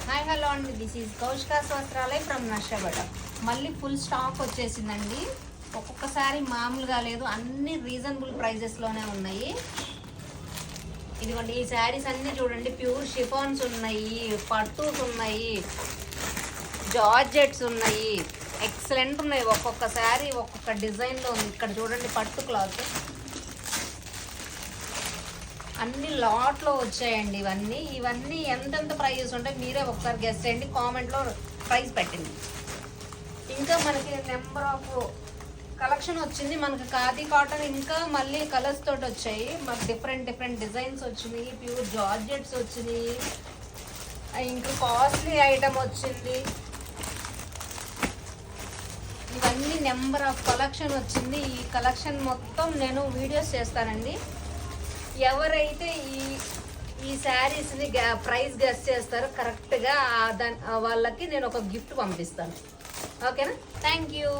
Hi hello అండి, this is కౌశికాస్ వస్త్రాలయ from Narsapet. మళ్ళీ full stock వచ్చేసిందండి. ఒక్కొక్కసారి మామూలుగా లేదు, అన్ని రీజనబుల్ ప్రైజెస్లోనే ఉన్నాయి. ఇదిగోండి, ఈ శారీస్ అన్నీ చూడండి, ప్యూర్ షిఫాన్స్ ఉన్నాయి, పట్టూస్ ఉన్నాయి, జార్జెట్స్ ఉన్నాయి, ఎక్సలెంట్ ఉన్నాయి. ఒక్కొక్క శారీ ఒక్కొక్క డిజైన్లో ఉంది. ఇక్కడ చూడండి, పట్టు క్లాత్ అన్ని లాట్లో వచ్చాయండి. ఇవన్నీ ఎంతెంత ప్రైజెస్ ఉంటాయి మీరే ఒకసారి గెస్ చేయండి, కామెంట్లో ప్రైస్ పెట్టండి. ఇంకా మనకి నెంబర్ ఆఫ్ కలెక్షన్ వచ్చింది. మనకి ఖాదీ కాటన్ ఇంకా మళ్ళీ కలర్స్ తోటి వచ్చాయి. మాకు డిఫరెంట్ డిజైన్స్ వచ్చినాయి, ప్యూర్ జార్జెట్స్ వచ్చినాయి, ఇంకా కాస్ట్లీ ఐటమ్ వచ్చింది. ఇవన్నీ నెంబర్ ఆఫ్ కలెక్షన్ వచ్చింది. ఈ కలెక్షన్ మొత్తం నేను వీడియోస్ చేస్తానండి. ఎవరైతే ఈ శారీస్ని ప్రైస్ గెస్ చేస్తారో కరెక్ట్గా వాళ్ళకి నేను ఒక గిఫ్ట్ పంపిస్తాను. ఓకేనా? Thank you.